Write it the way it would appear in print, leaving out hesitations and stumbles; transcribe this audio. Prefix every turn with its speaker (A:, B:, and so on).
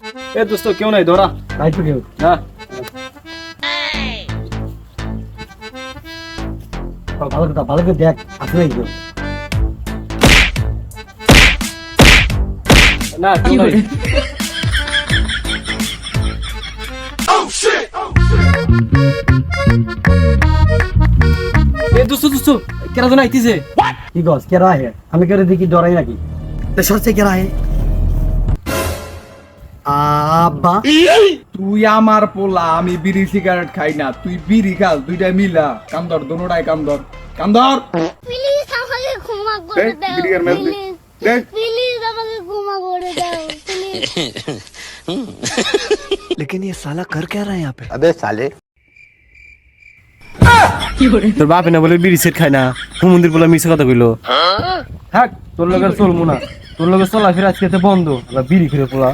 A: এ দোস্ত কেউ নাই ধরা
B: নাই তো কেউ
A: না
B: ভালো করে দেখ আছে নাকি কেউ
A: না কেউ নাই এ দোস্ত দোস্ত কেরা তো নাইতেছে
B: কি গছ কেরা হে আমি কেউ দেখি ডরাই নাকি তো সরছে কেরা হে আব্বা
C: তুই আমার পোলা আমি বিড়ি সিগারেট খাই না তুই বিড়ি খাস দুইটা মিলা কামদর দোনোটাই কামদর কামদর
D: প্লিজ আমাকে ক্ষমা করে দাও
C: বিড়ির মেল দে
D: প্লিজ আমাকে ক্ষমা করে দাও প্লিজ
E: लेकिन ये साला कर क्या रहा है यहाँ पे?
F: अबे साले
A: তোর বাপে না বলে বিড়ি সেট খায় না হুমন্দির বলে মিছে কথা কইলো থাক তোর লগে চলবো না তোর লগে চলাফেরা আজকে বন্ধ বিড়ি খেলে পোলা